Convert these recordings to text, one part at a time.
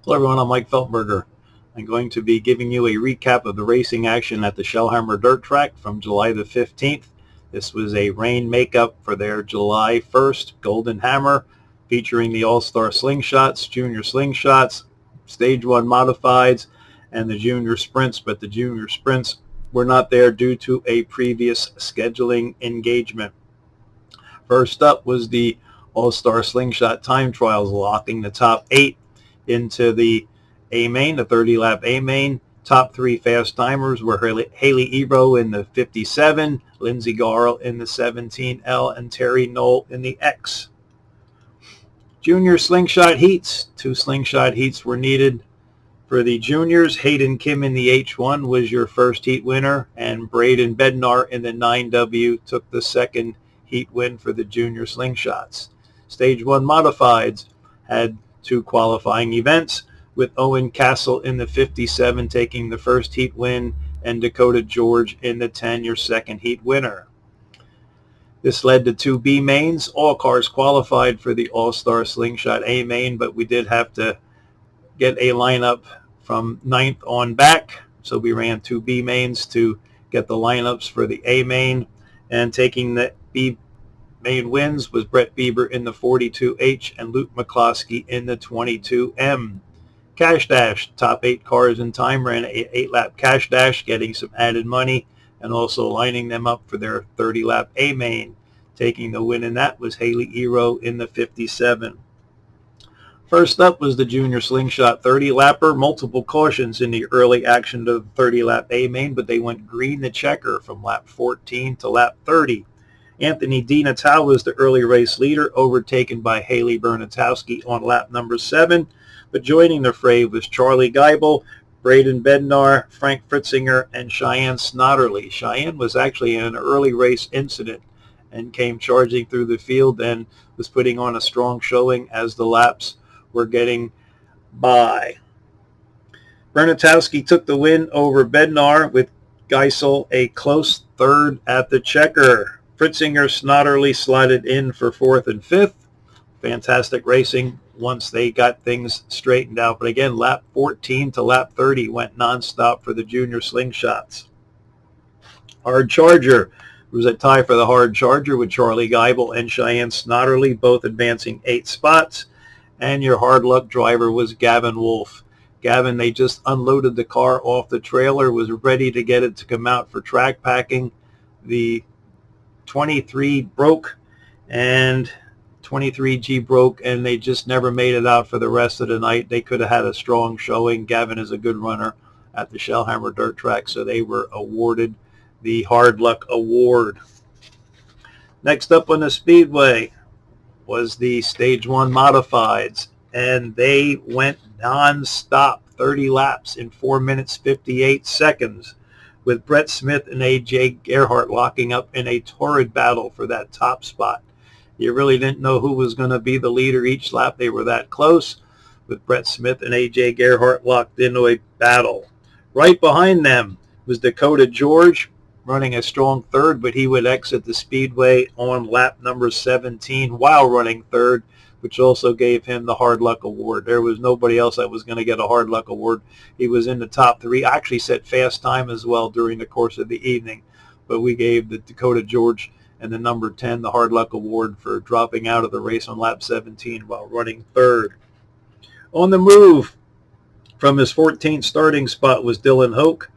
Hello everyone, I'm Mike Feltberger. I'm going to be giving you a recap of the racing action at the Shellhammer Dirt Track from July the 15th. This was a rain makeup for their July 1st Golden Hammer, featuring the All-Star Slingshots, Junior Slingshots, Stage 1 Modifieds, and the Junior Sprints, but the Junior Sprints were not there due to a previous scheduling engagement. First up was the All-Star Slingshot Time Trials, locking the top 8 into the A-Main, the 30-lap A-Main. Top 3 fast timers were Haley Ebro in the 57, Lindsey Garl in the 17L, and Terry Knoll in the X. Junior Slingshot Heats. 2 Slingshot Heats were needed. For the juniors, Hayden Kim in the H1 was your first heat winner, and Braden Bednar in the 9W took the second heat win for the junior slingshots. Stage 1 Modifieds had 2 qualifying events, with Owen Castle in the 57 taking the first heat win, and Dakota George in the 10 your second heat winner. This led to 2 B mains. All cars qualified for the All-Star Slingshot A main, but we did have to get a lineup from 9th on back, so we ran 2 B mains to get the lineups for the A main. And taking the B main wins was Brett Bieber in the 42H and Luke McCloskey in the 22M. Cash Dash, top 8 cars in time, ran an 8-lap Cash Dash, getting some added money and also lining them up for their 30-lap A main. Taking the win in that was Haley Ebro in the 57. First up was the Junior Slingshot 30-lapper. Multiple cautions in the early action of the 30-lap A-Main, but they went green the checker from lap 14 to lap 30. Anthony DiNatal was the early race leader, overtaken by Haley Bernatowski on lap number 7. But joining the fray was Charlie Geibel, Braden Bednar, Frank Fritzinger, and Cheyenne Snotterly. Cheyenne was actually in an early race incident and came charging through the field and was putting on a strong showing as the laps were getting by. Bernatowski took the win over Bednar, with Geisel a close third at the checker. Fritzinger Snotterly slotted in for 4th and 5th. Fantastic racing once they got things straightened out. But again, lap 14 to lap 30 went nonstop for the junior slingshots. Hard Charger. It was a tie for the Hard Charger with Charlie Geibel and Cheyenne Snotterly both advancing 8 spots. And your hard luck driver was Gavin Wolf. Gavin, they just unloaded the car off the trailer, was ready to get it to come out for track packing. The 23 broke, and 23G broke, and they just never made it out for the rest of the night. They could have had a strong showing. Gavin is a good runner at the Shellhammer Dirt Track, so they were awarded the Hard Luck Award. Next up on the Speedway was the Stage 1 Modifieds, and they went non-stop, 30 laps in 4 minutes 58 seconds, with Brett Smith and A.J. Gerhart locking up in a torrid battle for that top spot. You really didn't know who was going to be the leader each lap. They were that close, with Brett Smith and A.J. Gerhart locked into a battle. Right behind them was Dakota George, running a strong third, but he would exit the speedway on lap number 17 while running third, which also gave him the Hard Luck Award. There was nobody else that was going to get a Hard Luck Award. He was in the top 3. Actually set fast time as well during the course of the evening, but we gave the Dakota George and the number 10 the Hard Luck Award for dropping out of the race on lap 17 while running third. On the move from his 14th starting spot was Dylan Hoke.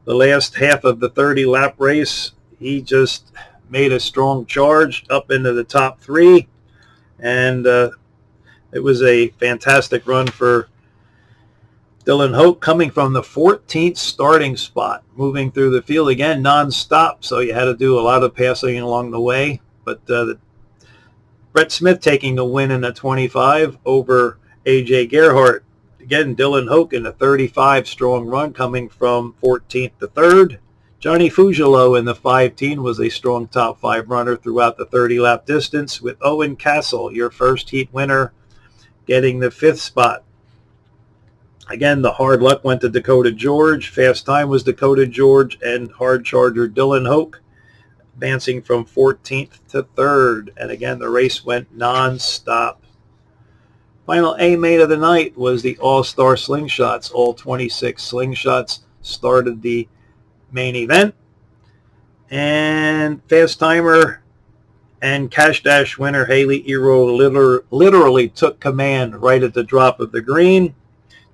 The last half of the 30-lap race, he just made a strong charge up into the top 3, and it was a fantastic run for Dylan Hoke, coming from the 14th starting spot, moving through the field again non-stop, so you had to do a lot of passing along the way. But Brett Smith taking the win in the 25 over A.J. Gerhart. Again, Dylan Hoke in a 35 strong run, coming from 14th to 3rd. Johnny Fugelo in the 15 was a strong top 5 runner throughout the 30-lap distance, with Owen Castle, your first heat winner, getting the 5th spot. Again, the hard luck went to Dakota George. Fast time was Dakota George and hard charger Dylan Hoke, advancing from 14th to 3rd. And again, the race went non-stop. Final A main of the night was the All-Star Slingshots. All 26 Slingshots started the main event. And Fast Timer and Cash Dash winner Haley Ero literally took command right at the drop of the green.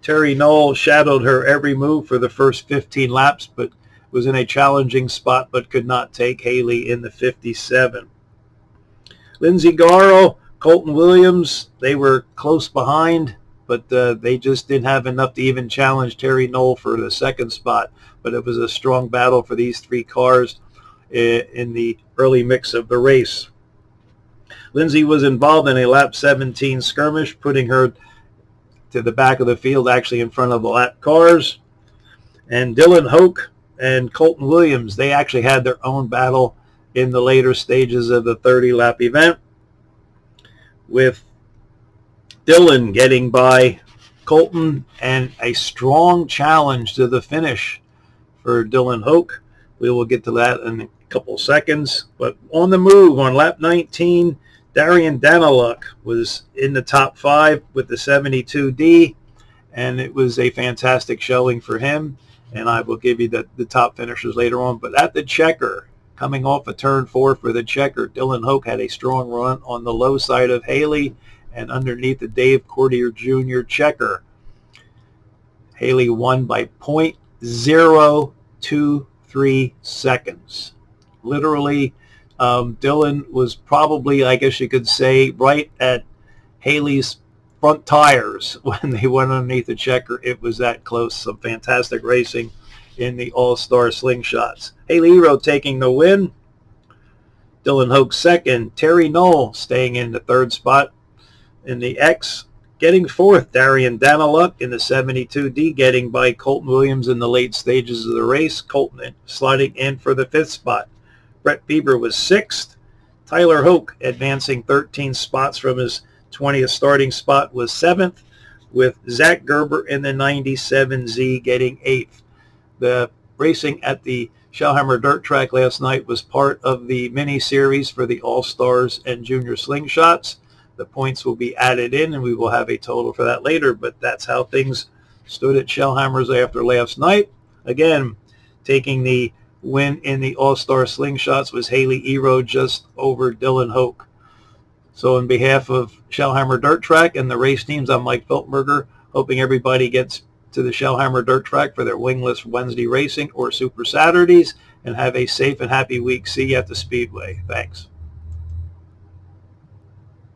Terry Knoll shadowed her every move for the first 15 laps, but was in a challenging spot but could not take Haley in the 57. Lindsey Garrow, Colton Williams, they were close behind, but they just didn't have enough to even challenge Terry Knoll for the second spot. But it was a strong battle for these three cars in the early mix of the race. Lindsay was involved in a lap 17 skirmish, putting her to the back of the field, actually in front of the lap cars. And Dylan Hoke and Colton Williams, they actually had their own battle in the later stages of the 30-lap event, with Dylan getting by Colton and a strong challenge to the finish for Dylan Hoke. We will get to that in a couple seconds. But on the move on lap 19, Darian Daniluk was in the top 5 with the 72D, and it was a fantastic showing for him. And I will give you the top finishers later on. But at the checker, coming off of turn 4 for the checker, Dylan Hoke had a strong run on the low side of Haley and underneath the Dave Courtier Jr. checker. Haley won by 0.023 seconds. Literally, Dylan was probably, I guess you could say, right at Haley's front tires when they went underneath the checker. It was that close. Some fantastic racing in the All-Star Slingshots. Haley Ero taking the win. Dylan Hoke second. Terry Knoll staying in the third spot in the X. Getting fourth, Darian Daniluk in the 72D, getting by Colton Williams in the late stages of the race. Colton sliding in for the 5th spot. Brett Bieber was 6th. Tyler Hoke, advancing 13 spots from his 20th starting spot, was 7th, with Zach Gerber in the 97Z getting 8th. The racing at the Shellhammer Dirt Track last night was part of the mini-series for the All-Stars and Junior Slingshots. The points will be added in, and we will have a total for that later, but that's how things stood at Shellhammer's after last night. Again, taking the win in the All-Star Slingshots was Haley Ero, just over Dylan Hoke. So on behalf of Shellhammer Dirt Track and the race teams, I'm Mike Filtenberger, hoping everybody gets to the Shellhammer Dirt Track for their wingless Wednesday racing or Super Saturdays, and have a safe and happy week. See you at the Speedway. Thanks.